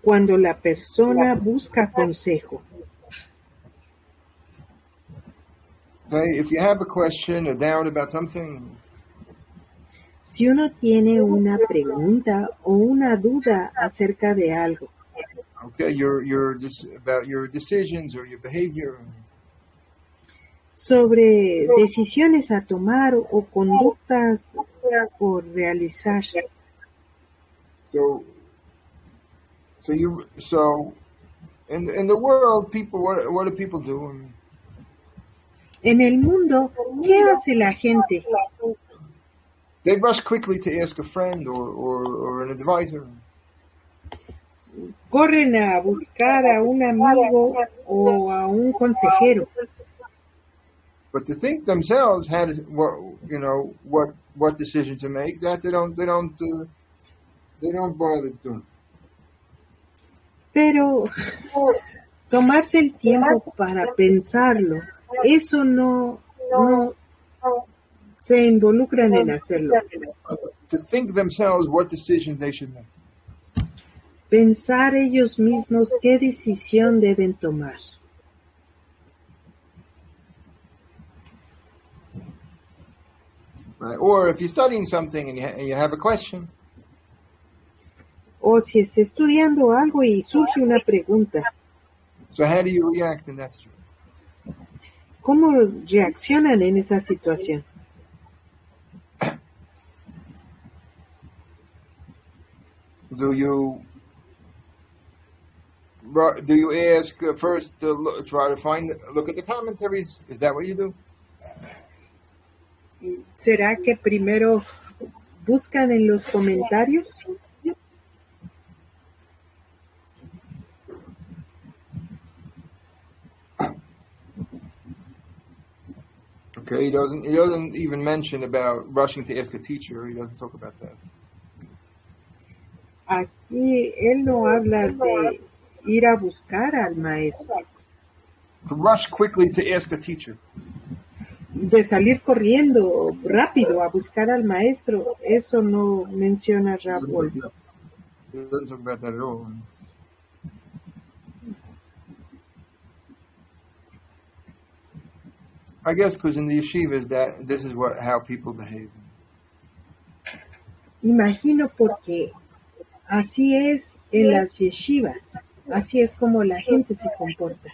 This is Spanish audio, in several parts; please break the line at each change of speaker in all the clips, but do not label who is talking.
cuando la persona busca consejo.
Okay, if you have a question, a doubt about something,
Si uno tiene una pregunta o una duda acerca de algo,
okay, about your decisions or your behavior,
sobre decisiones a tomar o conductas por realizar.
so in the world, people, what do people do? I mean,
En el mundo, ¿qué hace la gente?
they rush quickly to ask a friend or an advisor.
Corren a buscar a un amigo o a un consejero.
But to think themselves what decision to make, that they don't bother doing.
Pero tomarse el tiempo para pensarlo, eso no se involucran en hacerlo.
To think themselves what decision they should make.
Pensar ellos mismos qué decisión deben tomar.
Right? Or if you're studying something and you have a question.
O si está estudiando algo y surge una pregunta.
So how do you react in that situation?
¿Cómo reaccionan en esa situación?
Do you ask first to look at the commentaries? Is that what you do?
¿Será que primero buscan en los comentarios?
Okay, he doesn't even mention about rushing to ask a teacher. He doesn't talk about that.
Aquí él no habla de ir a buscar al maestro.
To rush quickly to ask a teacher.
De salir corriendo rápido a buscar al maestro, eso no menciona Rav Wolbe.
He doesn't talk about that at all. I guess because in the yeshivas this is how people behave.
Imagino porque así es en las yeshivas, así es como la gente se comporta.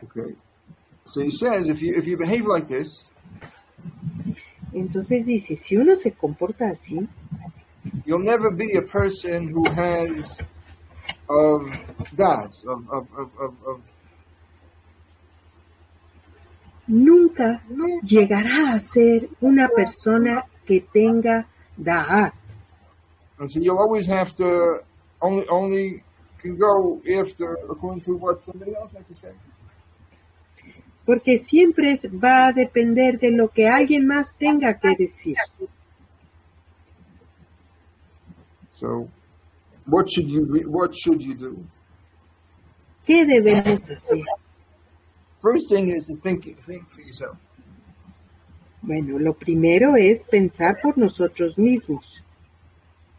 Okay, so he says if you behave like this,
entonces dice, si uno se comporta así,
you'll never be a person who has of das of
nunca llegará a ser una persona que tenga da'at.
And so you'll always have to only can go after according to what somebody else has to say.
Porque siempre va a depender de lo que alguien más tenga que decir.
So, what should you do?
¿Qué debemos hacer?
First thing is to think for yourself.
Bueno, lo primero es pensar por nosotros mismos.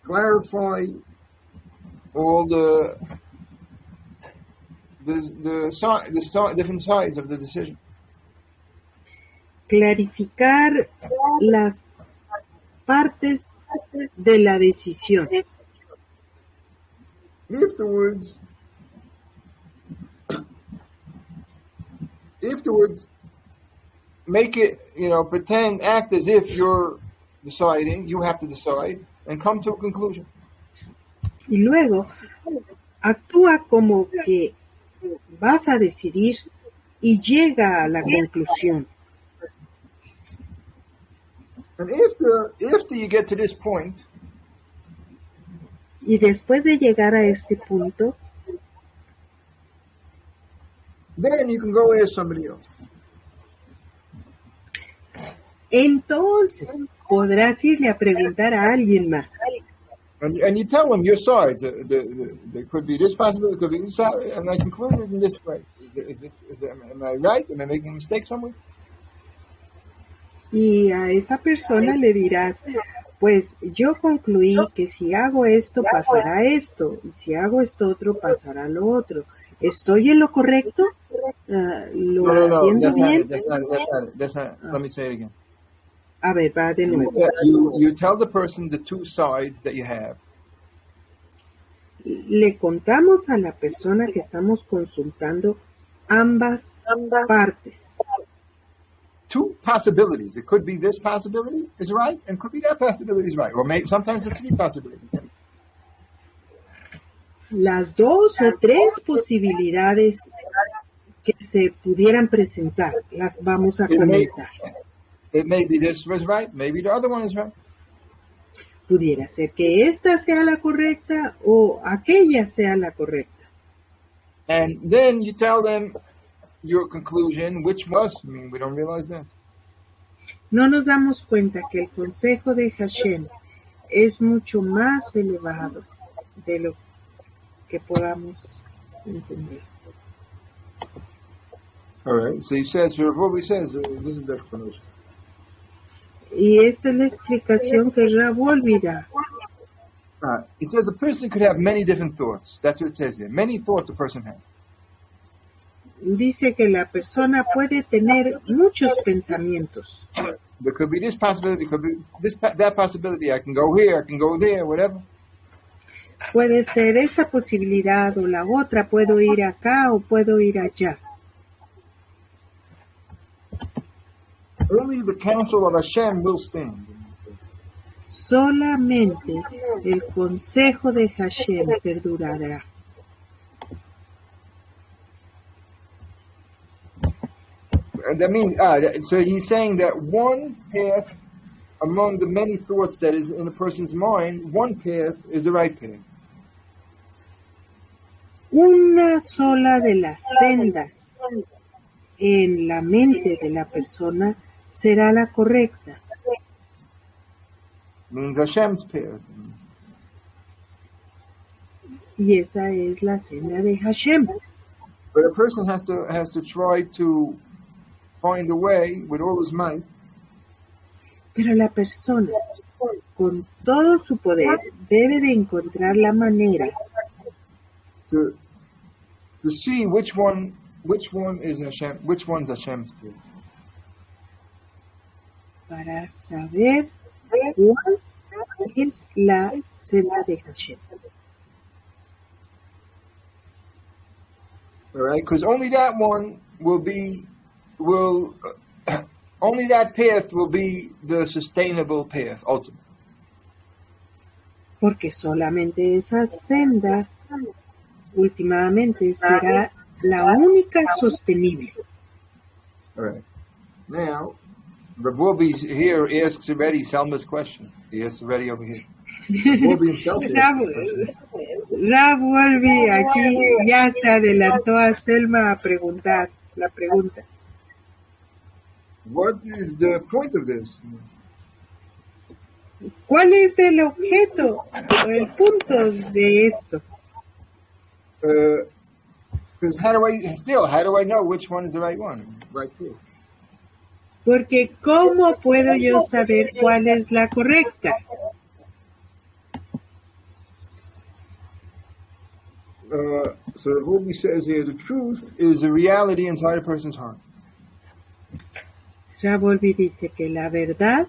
Clarify all the different sides of the decision.
Clarificar las partes de la decisión.
Afterwards, make it, act as if you're deciding, you have to decide, and come to a conclusion.
Y luego, actúa como que vas a decidir y llega a la conclusión.
And after you get to this point,
y después de llegar a este punto,
then you can go ask somebody else.
Entonces podrás irle a preguntar a alguien más.
And you tell them your sides. There could be this possibility, there could be this, and I concluded in this way. Am I right? Am I making a mistake somewhere?
Y a esa persona le dirás, Pues yo concluí que si hago esto pasará esto, y si hago esto otro pasará lo otro. ¿Estoy en lo correcto? ¿Lo
No,
atiendo
that's not
bien?
it. That's not. Let me say it again.
A ver, va de nuevo.
You tell the person the two sides that you have.
Le contamos a la persona que estamos consultando ambas partes.
Two possibilities. It could be this possibility is right, and could be that possibility is right, or maybe sometimes the three possibilities.
Las dos o tres posibilidades que se pudieran presentar, las vamos a comentar.
It may be this was right, maybe the other one is right.
Pudiera ser que esta sea la correcta o aquella sea la correcta.
And then you tell them your conclusion, which was, we don't realize that.
No nos damos cuenta que el consejo de Hashem es mucho más elevado de lo que podamos entender.
All right, so he says, Rav says, this is the explanation.
Y esta es la explicación que Rav da.
It says a person could have many different thoughts. That's what it says here. Many thoughts a person has.
Dice que la persona puede tener muchos pensamientos.
There could be this possibility, could be that possibility. I can go here, I can go there, whatever.
Puede ser esta posibilidad o la otra. Puedo ir acá o puedo ir allá.
Only the counsel of Hashem will stand.
Solamente el consejo de Hashem perdurará.
That means, so he's saying that one path among the many thoughts that is in a person's mind, one path is the right path.
Una sola de las sendas en la mente de la persona será la correcta.
Means Hashem's path.
Y esa es la senda de Hashem.
But a person has to try to find a way with all his might.
Pero la persona, con todo su poder, debe de encontrar la manera
to see which one is Hashem, which one's Hashem's path.
Para saber cuál es la senda de Hashem.
All right, because only that one only that path will be the sustainable path ultimately.
Porque solamente esa senda últimamente será la única sostenible.
All right. Now, Rav Wolbe here asks already Selma's question. He asks already over here. Rav Wolbe himself asks the question.
Rav Wolbe aquí ya se adelantó a Selma a preguntar la pregunta.
What is the point of this?
¿Cuál es el objeto o el punto de esto?
Because how do I know which one is the right one? Right here.
Porque ¿cómo puedo yo saber cuál es la correcta?
So Rav says here, the truth is a reality inside a person's heart.
Rav dice que la verdad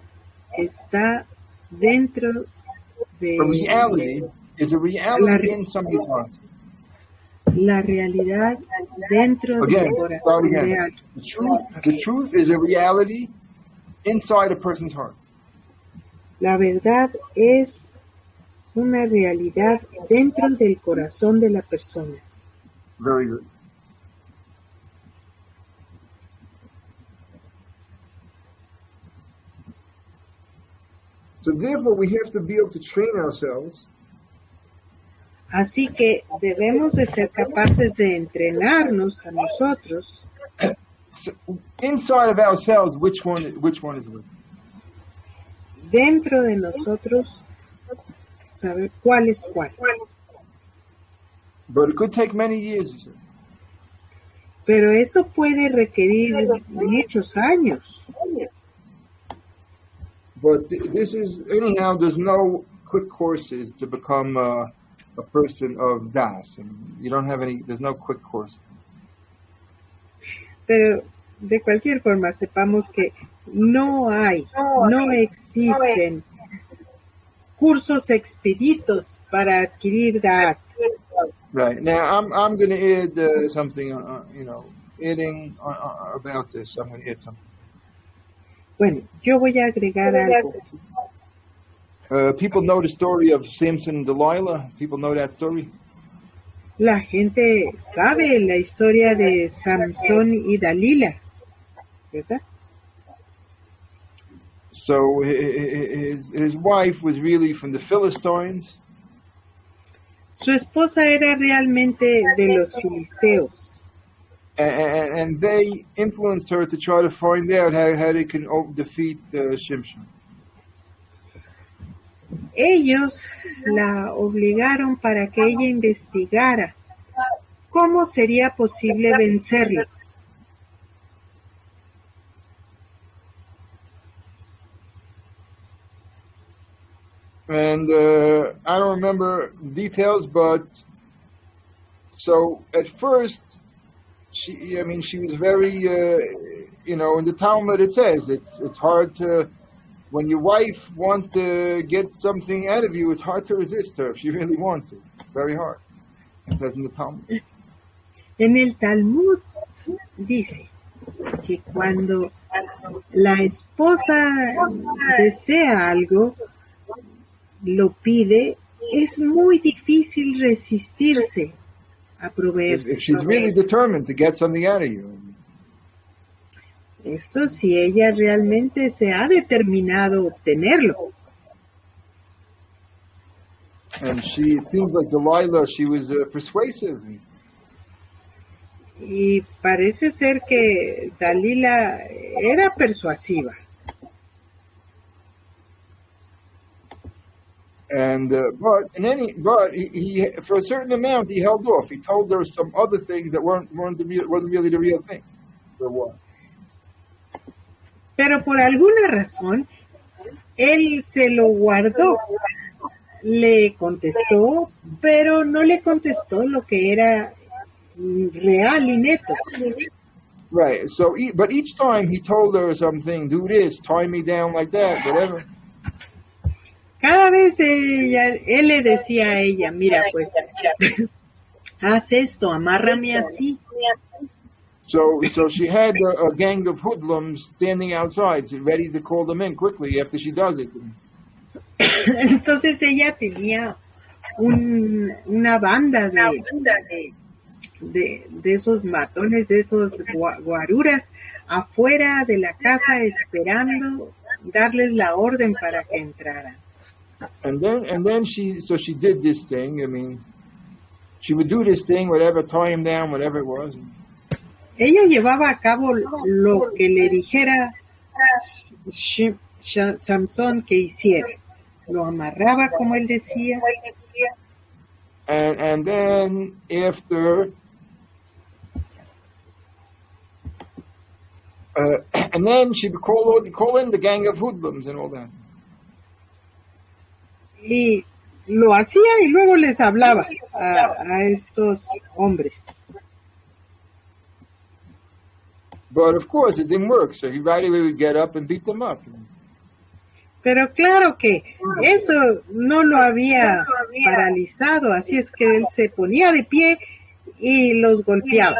está dentro de...
A reality is a reality in somebody's heart.
La realidad dentro del corazón real.
The truth is a reality inside a person's heart.
La verdad es una realidad dentro del corazón de la persona.
Very good. So therefore we have to be able to train ourselves.
Así que debemos de ser capaces de entrenarnos a nosotros.
So inside of ourselves, which one is which?
Dentro de nosotros, saber cuál es cuál.
But it could take many years, you said.
Pero eso puede requerir muchos años.
But this is, anyhow, there's no quick courses to become a person of Das. And you don't have any, there's no quick courses.
Pero de cualquier forma, sepamos que no existen cursos expeditos para adquirir Da'at.
Right. Now, I'm going to add something, adding about this. I'm going to add something.
Bueno, yo voy a agregar algo.
People know the story of Samson and Delilah. People know that story.
La gente sabe la historia de Samson y Dalila, ¿verdad?
So his wife was really from the Philistines.
Su esposa era realmente de los filisteos.
And they influenced her to try to find out how they can defeat Shimshon.
Ellos la obligaron para que ella investigara cómo sería posible vencerlo.
And I don't remember the details, but so at first, she was very, in the Talmud it says it's hard to, when your wife wants to get something out of you, it's hard to resist her if she really wants it. Very hard. It says in the Talmud.
En el Talmud dice que cuando la esposa desea algo, lo pide, es muy difícil resistirse a proveerse.
If she's really determined to get something out of you.
Esto si ella realmente se ha determinado obtenerlo.
And it seems like Delilah, she was persuasive.
Y parece ser que Dalila era persuasiva.
And but he for a certain amount he held off. He told her some other things that wasn't really the real thing. For what?
Pero por alguna razón él se lo guardó. Le contestó, pero no le contestó lo que era real y neto.
Right. So, but each time he told her something, do this, tie me down like that, whatever.
Cada vez él le decía a ella, mira, pues, haz esto, amárrame así.
So she had a gang of hoodlums standing outside, ready to call them in quickly after she does it.
Entonces ella tenía una banda de esos matones, de esos guaruras afuera de la casa esperando darles la orden para que entraran.
And then she did this thing. I mean, she would do this thing, whatever, tie him down, whatever it was.
Ella llevaba a cabo lo que le dijera Samson que hiciera. Lo amarraba, como él decía.
And then after, and then she would call in the gang of hoodlums and all that.
Y lo hacía y luego les hablaba a estos hombres.
But of course it didn't work, so he right away would get up and beat them up.
Pero claro que eso no lo había paralizado, así es que él se ponía de pie y los golpeaba.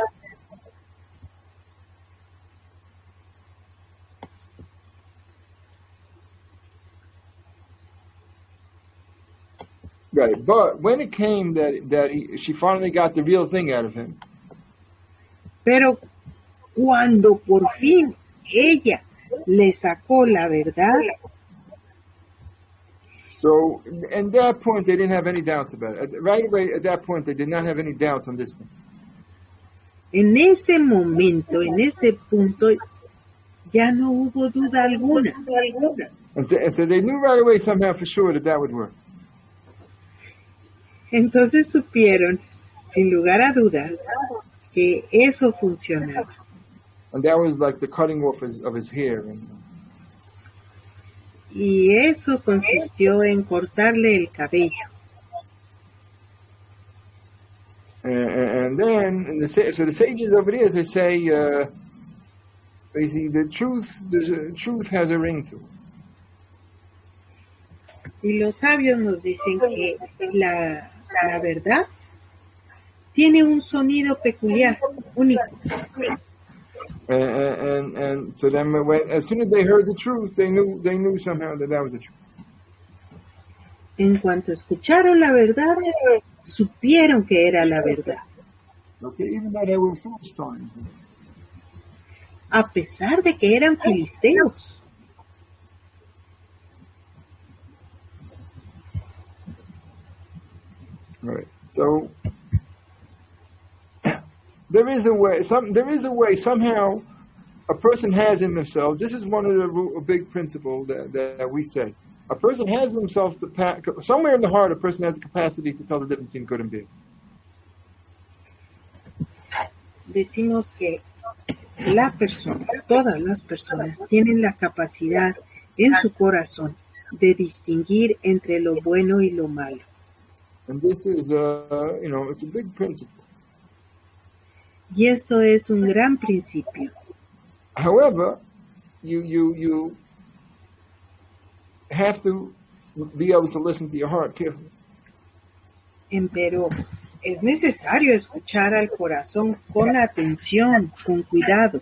Right, but when it came she finally got the real thing out of him.
Pero cuando por fin ella le sacó la verdad.
So, at that point, they didn't have any doubts about it. Right away, at that point, they did not have any doubts on this thing.
En ese momento, en ese punto, ya no hubo duda alguna.
And so they knew right away somehow for sure that would work.
Entonces supieron, sin lugar a dudas, que eso funcionaba.
And that was like the cutting off of his hair.
Y eso consistió en cortarle el cabello.
And then, so the sages over here, they say, basically, the truth has a ring to it.
Y los sabios nos dicen que la verdad tiene un sonido peculiar, único.
And so then, as soon as they heard the truth, they knew somehow that was the truth.
En cuanto escucharon la verdad, supieron que era la verdad.
Okay, even though they were Philistines.
A pesar de que eran filisteos.
Right. So there is a way. Somehow a person has in themselves. This is one of a big principle that we say. A person has in himself somewhere in the heart. A person has the capacity to tell the difference between good and bad.
Decimos que la persona, todas las personas, tienen la capacidad en su corazón de distinguir entre lo bueno y lo malo.
And this is, it's a big principle.
Y esto es un gran principio.
However, you have to be able to listen to your heart carefully.
Pero es necesario escuchar al corazón con atención, con cuidado.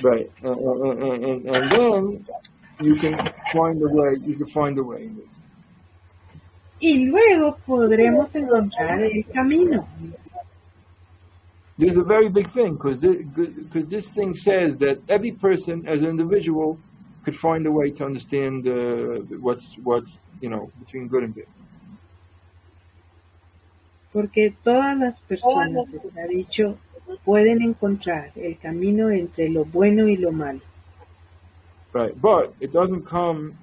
Right, and then you can find a way. You can find a way in this.
Y luego podremos encontrar el camino.
There's a very big thing because this thing says that every person, as an individual, could find a way to understand what's between good and bad.
Porque todas las personas, está dicho, pueden encontrar el camino entre lo bueno y lo malo.
Right, but it doesn't come.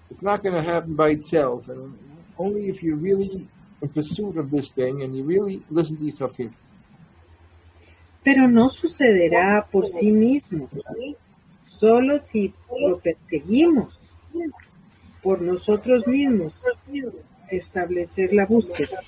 It's not going to happen by itself, and only if you're really in pursuit of this thing and you really listen to yourself carefully.
Pero no sucederá por sí mismo, solo si lo perseguimos por nosotros mismos, establecer la búsqueda.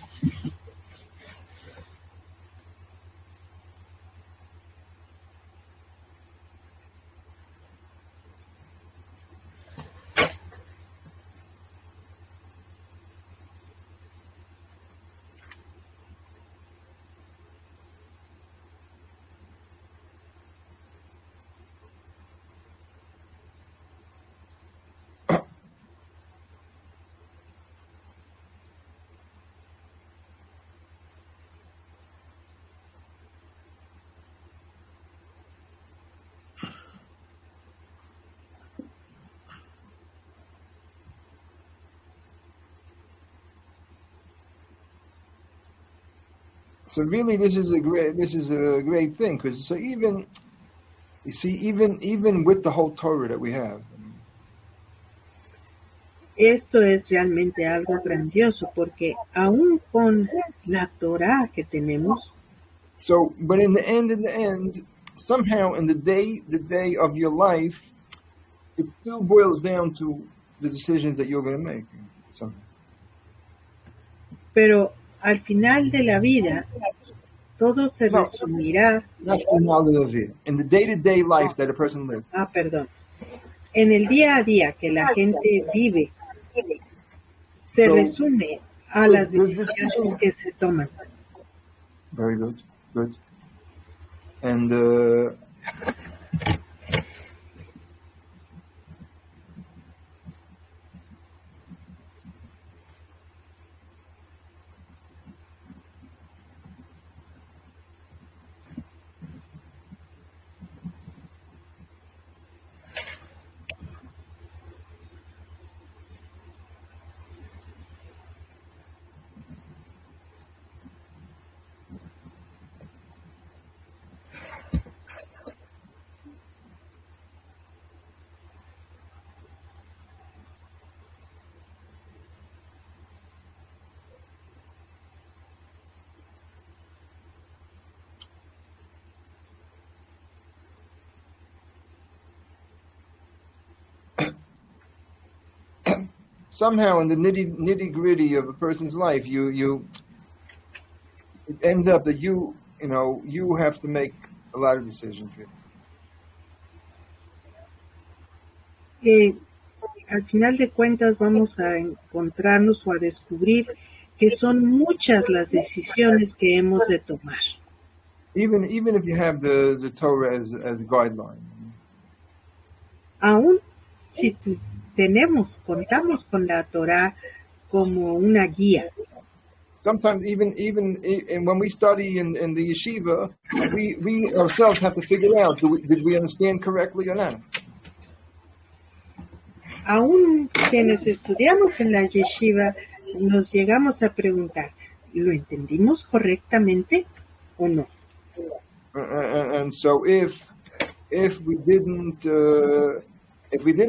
So really, this is a great thing because so even with the whole Torah that we have.
Esto es realmente algo grandioso porque aún con la Torah que tenemos.
So, but in the end, somehow in the day of your life, it still boils down to the decisions that you're going to make. Somehow.
Pero al final de la vida, todo se resumirá.
Not final de la vida. In the day-to-day life that a person lives.
Perdón. En el día a día que la gente vive, se resume a las decisiones que se toman.
Very good. And somehow in the nitty gritty of a person's life, it ends up that you have to make a lot of decisions.
Al final de cuentas vamos a encontrarnos o a descubrir que son muchas las decisiones que hemos de tomar.
Even if you have the Torah as a guideline.
Aún si contamos con la Torah como una guía.
Sometimes even when we study in the yeshiva, we ourselves have to figure out, did we understand correctly or not?
Aún quienes estudiamos en la yeshiva nos llegamos a preguntar, ¿lo entendimos correctamente o no?
And so if we didn't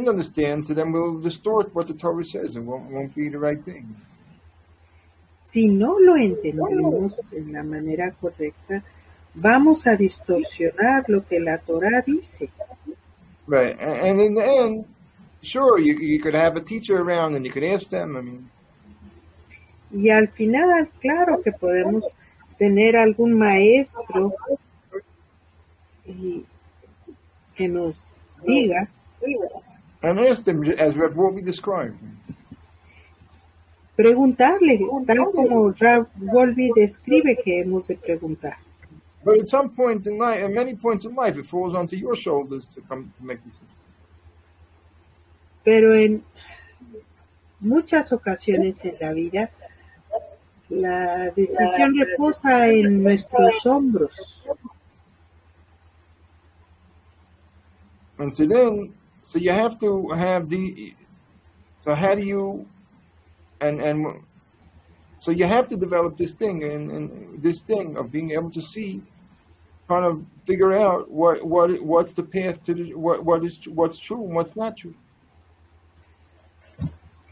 understand, so then we'll distort what the Torah says, and won't be the right thing.
Si no lo entendemos en la manera correcta, vamos a distorsionar lo que la Torah dice.
Right, and in the end, sure, you could have a teacher around and you could ask them.
Y al final, claro que podemos tener algún maestro que nos diga.
And ask them as Rav Wolbe described.
Preguntarle, tal como Rav Wolbe describe que hemos de preguntar.
But at some point in life, at many points in life, it falls onto your shoulders to make decisions.
Pero en muchas ocasiones en la vida, la decisión reposa en nuestros hombros.
And so then, so you have to have so how do you, and so you have to develop this thing, and this thing of being able to see, kind of figure out what's the path to what's true and what's not true.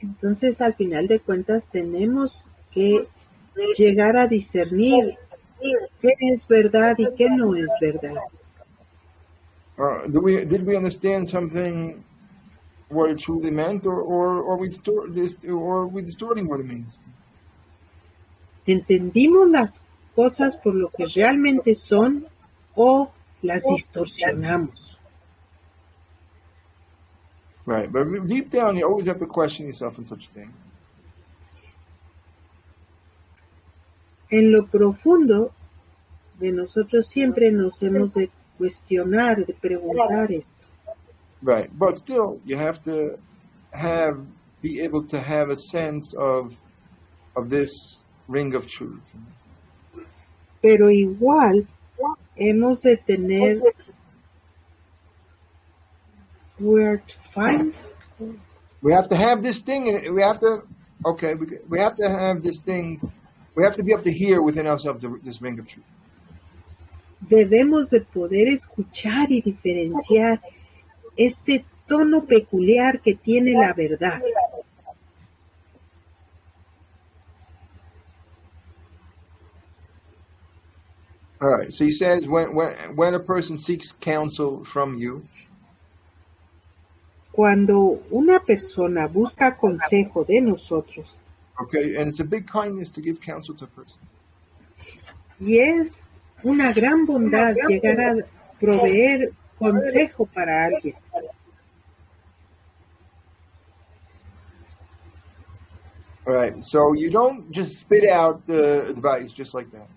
Entonces, al final de cuentas, tenemos que llegar a discernir qué es verdad y qué no es verdad.
Did we understand something, what it truly meant, or we distorting what it means?
¿Entendimos las cosas por lo que realmente son o las distorsionamos?
Right, but deep down, you always have to question yourself in such things.
En lo profundo de nosotros siempre nos hemos de cuestionar, de preguntar esto.
Right, but still, you have to be able to have a sense of this ring of truth.
Pero igual hemos de tener where to find.
We have to have this thing, and we have to have this thing. We have to be able to hear within ourselves this ring of truth.
Debemos de poder escuchar y diferenciar este tono peculiar que tiene la verdad.
All right. So he says when a person seeks counsel from you.
Cuando una persona busca consejo de nosotros.
Okay, and it's a big kindness to give counsel to a person.
Y es una gran bondad llegar a proveer consejo para alguien.
All right, so you don't just spit out the advice just like that.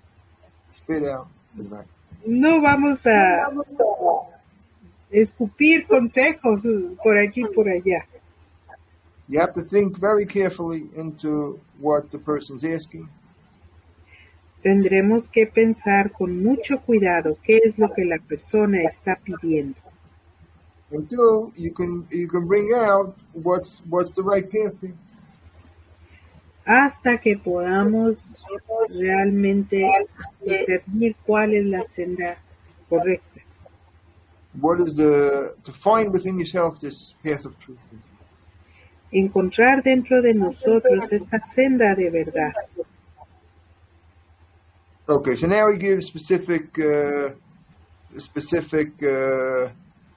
Spit out advice.
No vamos a escupir consejos por aquí y por allá.
You have to think very carefully into what the person's asking.
Tendremos que pensar con mucho cuidado qué es lo que la persona está pidiendo.
Until you can bring out what's the right path here.
Hasta que podamos realmente discernir cuál es la senda correcta.
What is to find within yourself this path of truth?
Encontrar dentro de nosotros esta senda de verdad.
Okay, so now we give specific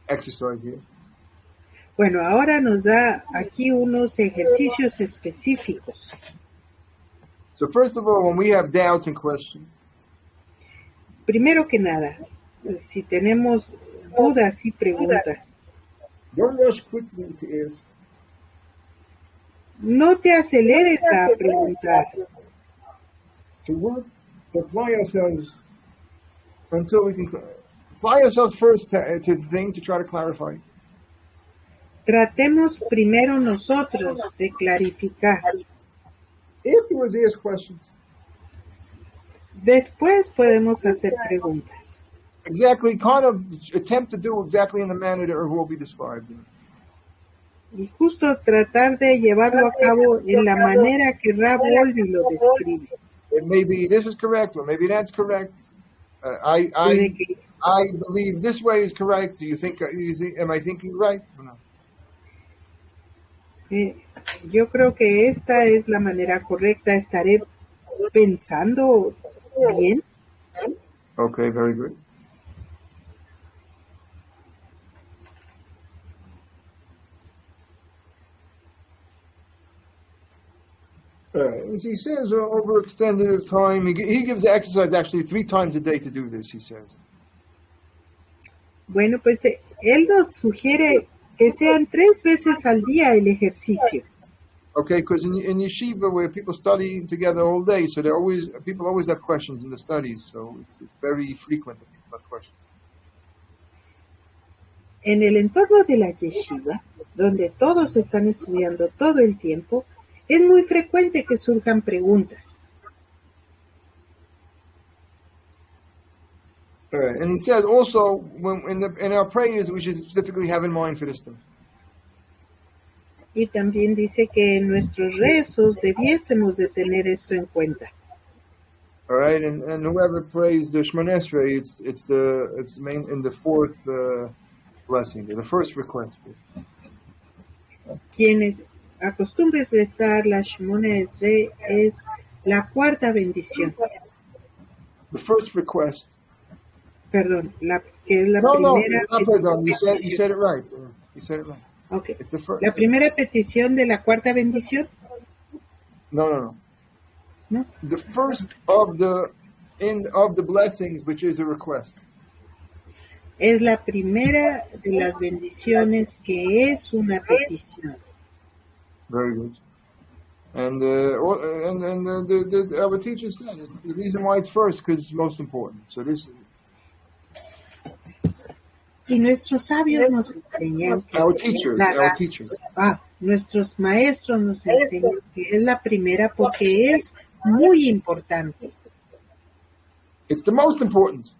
exercise here.
Bueno, ahora nos da aquí unos ejercicios específicos.
So first of all, when we have doubts and questions,
Primero que nada, si tenemos dudas y preguntas,
don't rush quickly to ask.
no te aceleres a preguntar.
To work, to apply ourselves until we can apply ourselves first to the thing to try to clarify.
Tratemos primero nosotros de clarificar.
Afterwards, ask questions.
Después podemos hacer preguntas.
Exactly, kind of attempt to do exactly in the manner that will be described.
Y justo tratar de llevarlo a cabo en la manera que Rav Wolbe lo describe.
It may be this is correct, or maybe that's correct. I believe this way is correct. Do you think? Am I thinking right? Or no?
Yo creo que esta es la manera correcta. ¿Estaré pensando bien?
Okay, very good. As he says, over extended of time, he gives the exercise actually 3 times a day to do this, he says.
Bueno, pues él nos sugiere que sean 3 veces al día el ejercicio.
Okay, because in yeshiva where people study together all day, so people always have questions in the studies, so it's very frequent that people have questions.
En el entorno de la yeshiva, donde todos están estudiando todo el tiempo, es muy frecuente que surjan preguntas.
And he says also, in our prayers, we should specifically have in mind for this thing.
Y también dice que en nuestros rezos debiésemos de tener esto en cuenta.
All right, and whoever prays the Shemona Esrei, it's main in the 4th blessing, the first request.
Quienes acostumbren rezar la Shemona Esrei es la 4ª bendición.
The first request.
Perdón, que es la
No,
primera.
No, perdón. You said it right. You said it right.
Okay.
It's the first.
La primera petición de la 4ª bendición.
No. The first of the blessings, which is a request.
Es la primera de las bendiciones que es una petición.
Very good. And our teacher said it's the reason why it's first because it's most important. So this.
Y nuestros sabios nos enseñan que nuestros maestros nos enseñan que es la primera porque es muy importante.
It's the most important.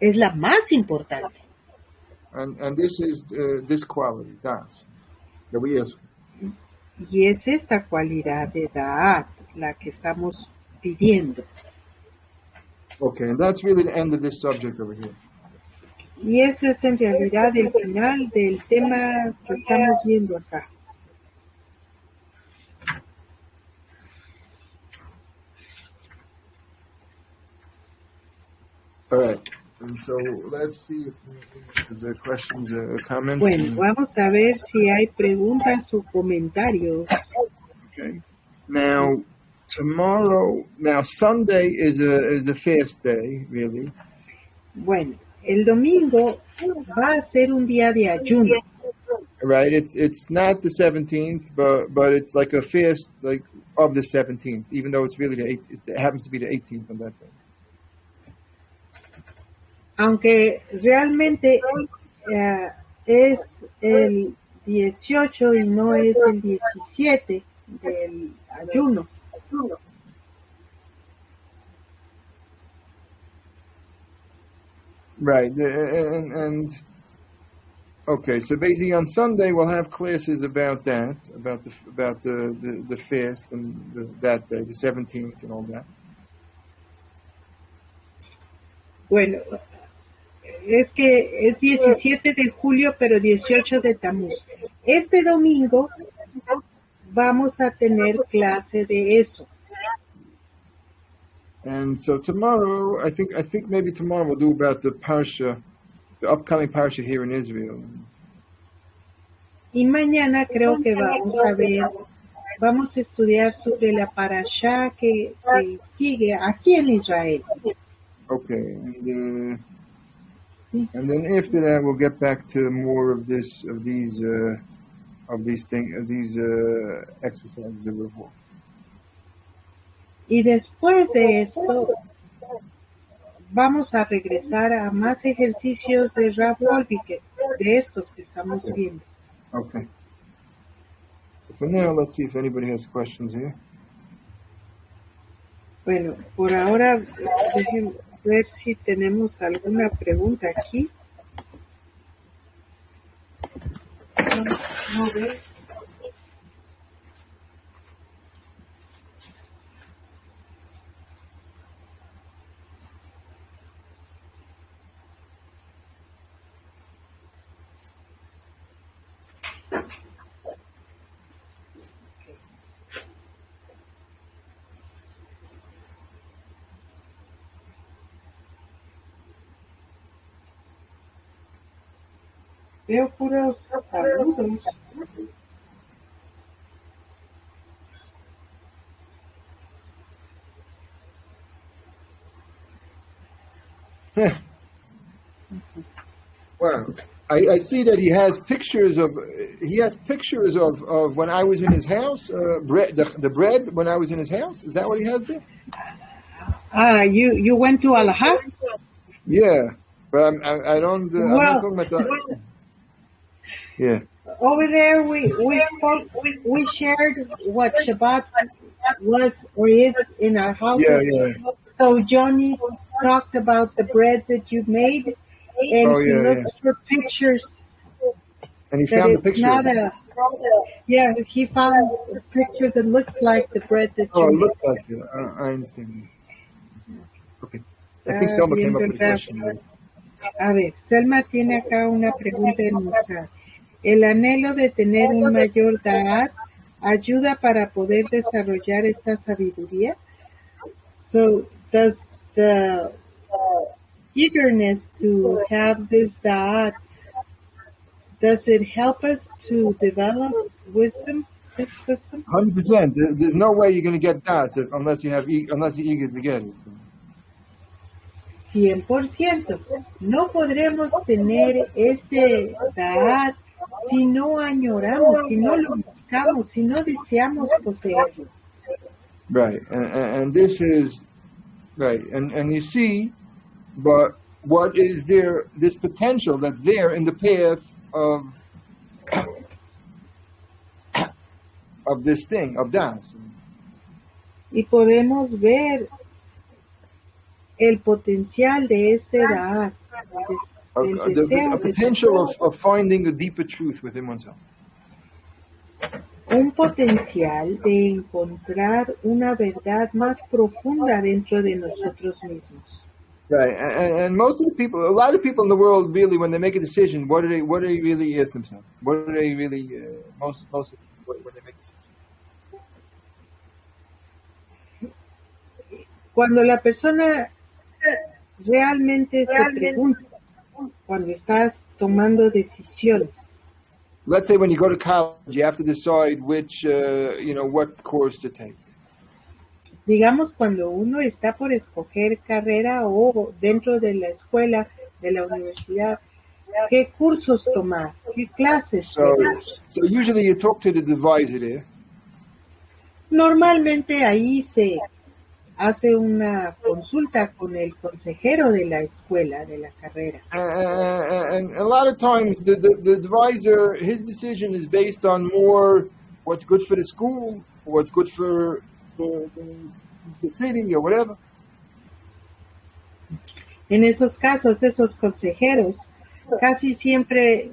Es la más importante.
And this is this quality, that we ask for.
Y es esta cualidad de Da'at la que estamos pidiendo.
Okay, and that's really the end of this subject over here.
Y eso es en realidad el final del tema que estamos viendo acá.
All right. And so let's see if there's questions or comments.
Bueno, vamos a ver si hay preguntas o comentarios.
Okay. Now, Sunday is a fast day, really.
Bueno, el domingo va a ser un día de ayuno.
Right, it's not the 17th, but it's like a fast like of the 17th, even though it's really it happens to be the 18th on that day.
Aunque realmente es el 18 y no es el 17 del ayuno.
Right, and okay, so basically on Sunday we'll have classes about that, about the fast and that day, the 17th and all that.
Bueno, es que es 17 de julio, pero 18 de Tamuz. Este domingo vamos a tener clase de eso.
And so tomorrow, I think maybe tomorrow we'll do about the parsha, the upcoming parsha here in Israel.
Y mañana creo que vamos a estudiar sobre la parashá que sigue aquí en Israel.
Okay, and then after that we'll get back to more of these exercises of revolt.
Y después de esto, vamos a regresar a más ejercicios de Rav Wolbe, de estos que estamos viendo.
Okay. So for now, let's see if anybody has questions here.
Bueno, por ahora, déjenme ver si tenemos alguna pregunta aquí. No veo. Veo puros saludos.
Well, I see that he has pictures of when I was in his house, the bread when I was in his house. Is that what he has there?
You went to Alaha?
Yeah, but I don't. I'm not talking about that. Yeah.
Over there, we shared what Shabbat was or is in our houses.
Yeah.
So Johnny talked about the bread that you made, and he looked for pictures.
And he found the picture.
He found a picture that looks like the bread that you made.
It looks like it. I understand. Okay. I think Selma came up with a question.
A ver, Selma tiene acá una pregunta en Musar. El anhelo de tener un mayor da'at ayuda para poder desarrollar esta sabiduría. So, does the eagerness to have this da'at, does it help us to develop wisdom? This wisdom?
100%. There's no way you're going to get da'at unless you're eager to get it.
100%. No podremos tener este da'at si no añoramos, si no lo buscamos, si no deseamos poseerlo.
Right, and this is right, and you see, but what is there? This potential that's there in the path of this thing of das.
Y podemos ver el potencial de este da'at.
The potential of finding a deeper truth within oneself.
Un potencial de encontrar una verdad más profunda dentro de nosotros mismos.
Right, and most of the people, a lot of people in the world, really, when they make a decision, what do they really ask themselves? What do they really most of when they make a decision?
Cuando la persona realmente se pregunta, cuando estás tomando decisiones.
Let's say when you go to college, you have to decide which, what course to take.
Digamos, cuando uno está por escoger carrera o dentro de la escuela, de la universidad, ¿qué cursos tomar? ¿Qué clases tomar?
So usually you talk to the advisor there.
Normalmente ahí se hace una consulta con el consejero de la escuela, de la carrera.
And a lot of times the advisor, his decision is based on more what's good for the school, what's good for the city or whatever.
En esos casos, esos consejeros casi siempre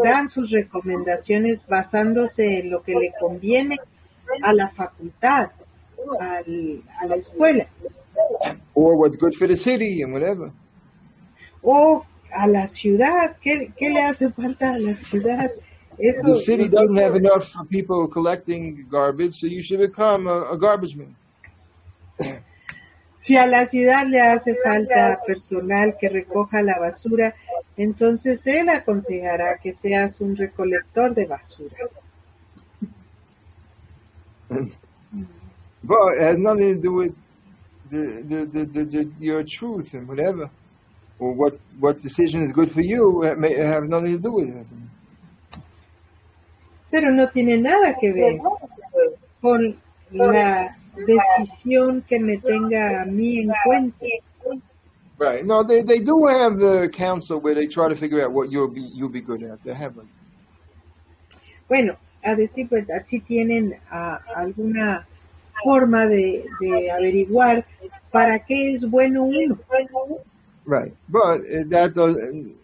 dan sus recomendaciones basándose en lo que le conviene a la facultad, a la escuela.
Or what's good for the city and whatever.
O a la ciudad, ¿qué le hace falta a la ciudad? Eso,
the city doesn't have enough people collecting garbage, so you should become a garbage man.
Si a la ciudad le hace falta personal que recoja la basura, entonces él aconsejará que seas un recolector de basura.
But it has nothing to do with your truth and whatever, or what decision is good for you. It may have nothing to do with it.
Pero no tiene nada que ver con la decisión que me tenga a mí en cuenta.
Right. No, they do have a council where they try to figure out what you'll be good at. They have like.
Bueno, a decir verdad, si tienen alguna forma de averiguar para qué es bueno uno.
Right, but that doesn't,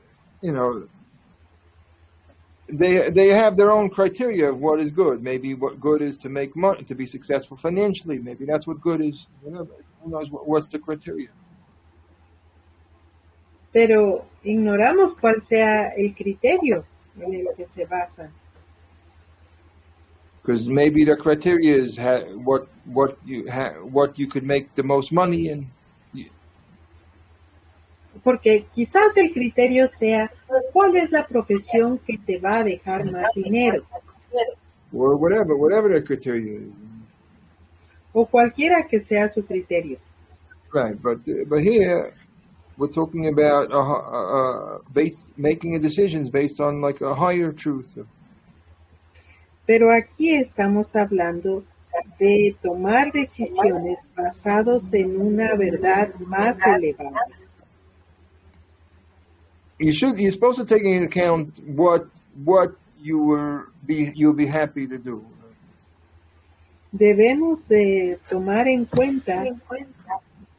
they have their own criteria of what is good. Maybe what good is to make money, to be successful financially. Maybe that's what good is. Who knows what's the criteria?
Pero ignoramos cuál sea el criterio en el que se basan.
Because maybe the criteria is what you could make the most money in.
Porque quizás el criterio sea cuál es la profesión que te va a dejar más dinero.
Or whatever the criteria is.
O cualquiera que sea su criterio.
Right, but here we're talking about making decisions based on like a higher truth.
Pero aquí estamos hablando de tomar decisiones basados en una verdad más elevada.
You're supposed to take into account what you'll be happy to do.
Debemos de tomar en cuenta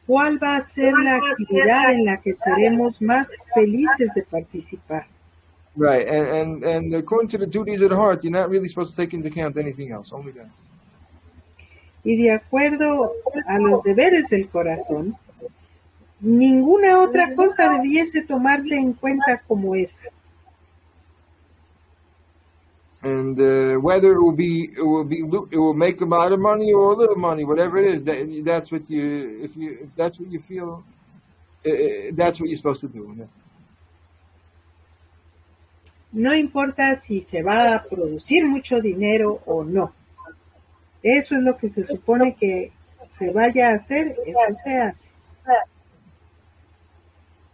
cuál va a ser la actividad en la que seremos más felices de participar.
Right, and according to the duties of the heart, you're not really supposed to take into account anything else, only that.
Y de acuerdo a los deberes del corazón, ninguna otra cosa debiese tomarse en cuenta como esa.
And whether it will make a lot of money or a little money, whatever it is, that's what if that's what you feel, that's what you're supposed to do. Yeah.
No importa si se va a producir mucho dinero o no. Eso es lo que se supone que se vaya a hacer, eso se hace.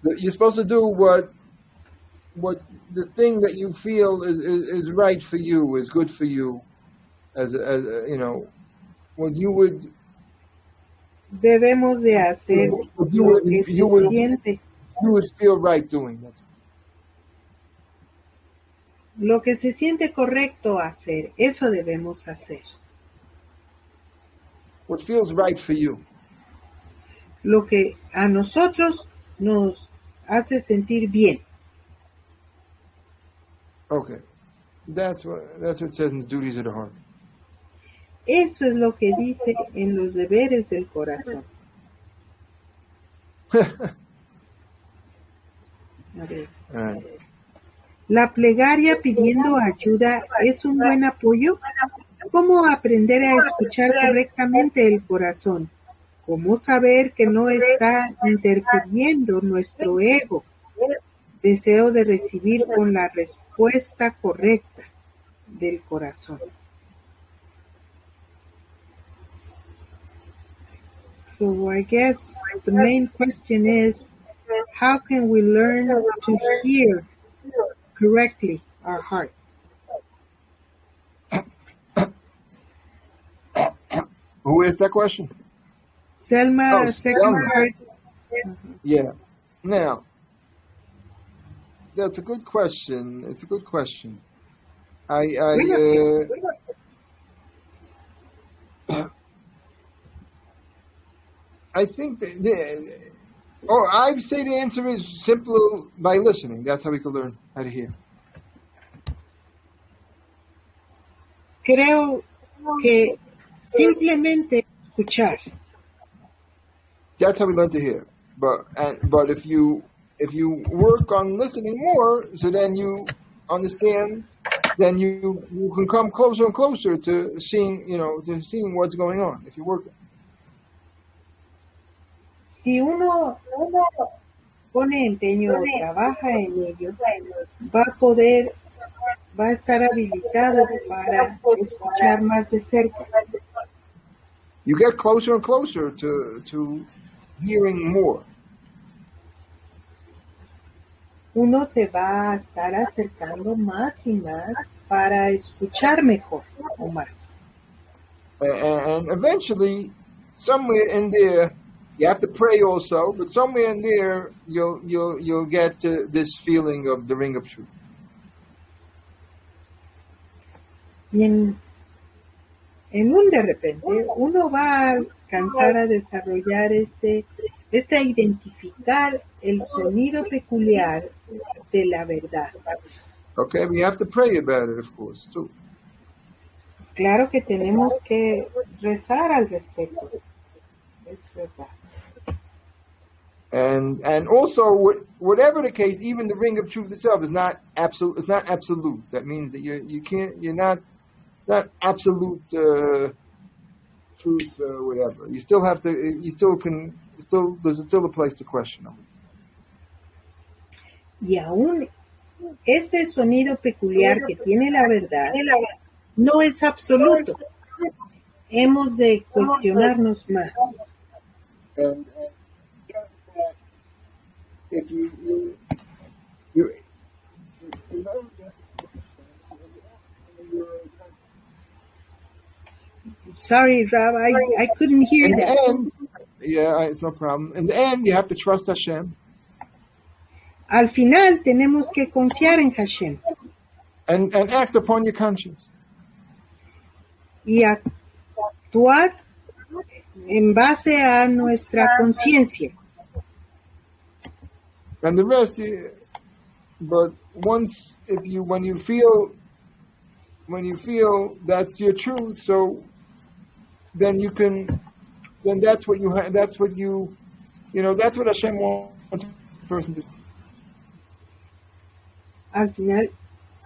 You're supposed to do what the thing that you feel is right for you, is good for you, as what you would.
Debemos de hacer lo que se siente.
You would feel right doing that.
Lo que se siente correcto hacer, eso debemos hacer.
What feels right for you.
Lo que a nosotros nos hace sentir bien.
Okay, that's what it says in the duties of the heart.
Eso es lo que dice en los deberes del corazón. A ver. La plegaria pidiendo ayuda es un buen apoyo. ¿Cómo aprender a escuchar correctamente el corazón? ¿Cómo saber que no está interfiriendo nuestro ego? Deseo de recibir con la respuesta correcta del corazón. So I guess the main question is, how can we learn to hear correctly our heart?
Who asked that question?
Selma, second part.
Yeah. Now, that's a good question. It's a good question. I think I'd say the answer is simple by listening. That's how we can learn how to hear.
Creo que simplemente escuchar.
That's how we learn to hear. But if you work on listening more, so then you understand, then you can come closer and closer to seeing what's going on if you work.
Si uno pone empeño o trabaja en ello, va a estar habilitado para escuchar más de cerca.
You get closer and closer to hearing more.
Uno se va a estar acercando más y más para escuchar mejor o más.
And eventually, somewhere in there, you have to pray also, but somewhere in there, you'll get to this feeling of the ring of truth.
Y en un de repente, uno va a alcanzar a desarrollar a identificar el sonido peculiar de la verdad.
Okay, we have to pray about it, of course, too.
Claro que tenemos que rezar al respecto. Es verdad.
And also, whatever the case, even the ring of truth itself is not absolute. It's not absolute. That means that you can't. You're not. It's not absolute truth, whatever. You still have to. You still can. There's still a place to question them.
Y aún ese sonido peculiar que tiene la verdad no es absoluto. Hemos de cuestionarnos más.
And just that, if you know that
Sorry, Rob, I couldn't hear
in
that.
the end, yeah, it's no problem. In the end, you have to trust Hashem.
Al final tenemos que confiar en Hashem
And act upon your conscience.
y actuar en base a nuestra conciencia.
And the rest, but once, when you feel that's your truth, so then that's what you have, that's what that's what Hashem wants a person to do.
Al final,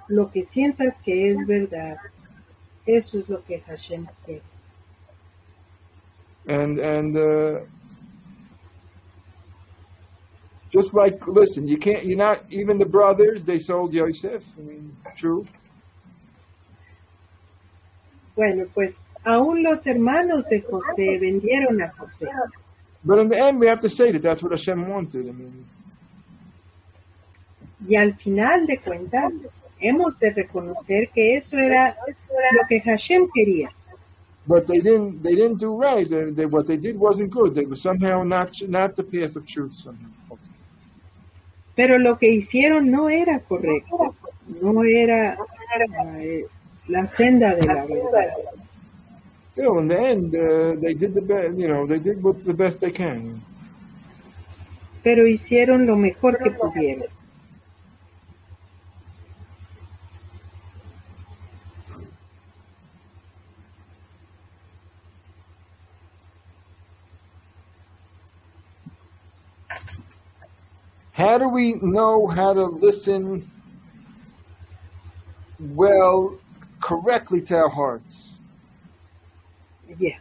lo que sientas que es verdad, eso es lo que Hashem quiere.
And just like, listen, you're not, even the brothers, they sold Yosef. I mean, true.
Bueno, pues aún los hermanos de José vendieron a José.
But in the end, we have to say that that's what Hashem wanted. I mean,
y al final de cuentas, hemos de reconocer que eso era lo que Hashem quería.
But they didn't do right. What they did wasn't good. They were somehow not the path of truth. Somehow.
Pero lo que hicieron no era correcto, no era la senda de la verdad.
Still, in the end, they did the best. They did the best they can.
Pero hicieron lo mejor que pudieron.
How do we know how to listen well, correctly to our hearts?
Yeah.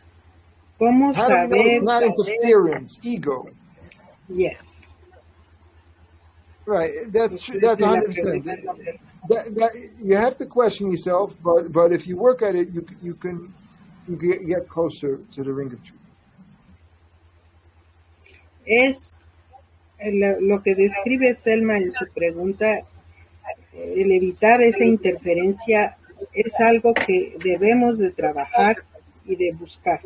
¿Cómo
How do we know
saber?
it's not interference, ego?
Yes.
Right. That's 100%. That you have to question yourself, but if you work at it, you can get closer to the ring of truth.
Es lo que describe Selma en su pregunta, el evitar esa interferencia es algo que debemos de trabajar y de buscar.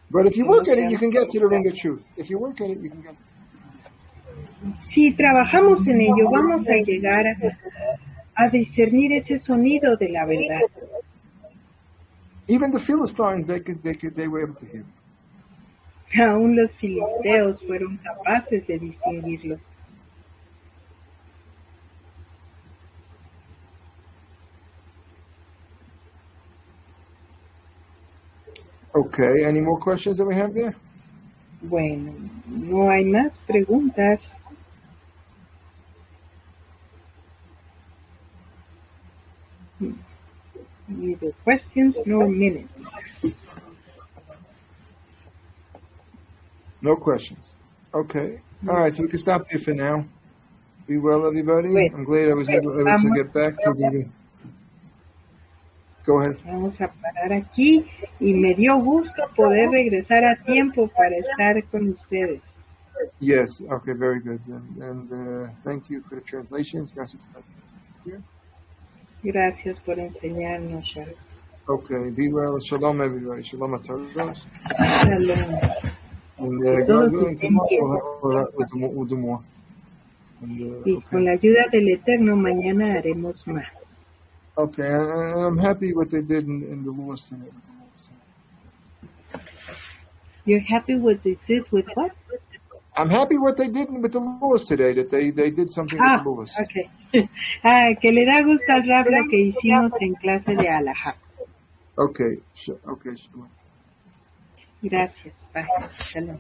But if you work at it, you can get to the ring of truth. If you work at it, you can get.
Si trabajamos en ello, vamos a llegar a discernir ese sonido de la verdad.
Even the Philistines, they were able to hear.
Aún los filisteos fueron capaces de distinguirlo.
Okay, any more questions that we have there?
Bueno, no hay más preguntas. Neither questions nor minutes.
No questions. Okay. All right, so we can stop here for now. Be well, everybody.
Bueno,
I'm glad I was able to
vamos,
get back to the... Go ahead.
vamos a parar aquí y me dio gusto poder regresar a tiempo para estar con ustedes.
Yes, okay, very good. And thank you for the translations.
Gracias por enseñarnos, Sharon.
Okay, be well. Shalom, everybody. Shalom, Ataros.
Shalom.
And
Que
God
todos
willing,
estén
tomorrow
bien.
we'll do more. And,
Y con la ayuda del Eterno mañana haremos más.
Okay, and I'm happy what they did in the laws today.
You're happy with they did with what?
I'm happy what they did with the laws today, that they did something with the laws.
Okay. Que le da gusto al Rab lo que hicimos en clase de Alajá.
Okay, okay, sure.
Gracias. Bye. Shalom.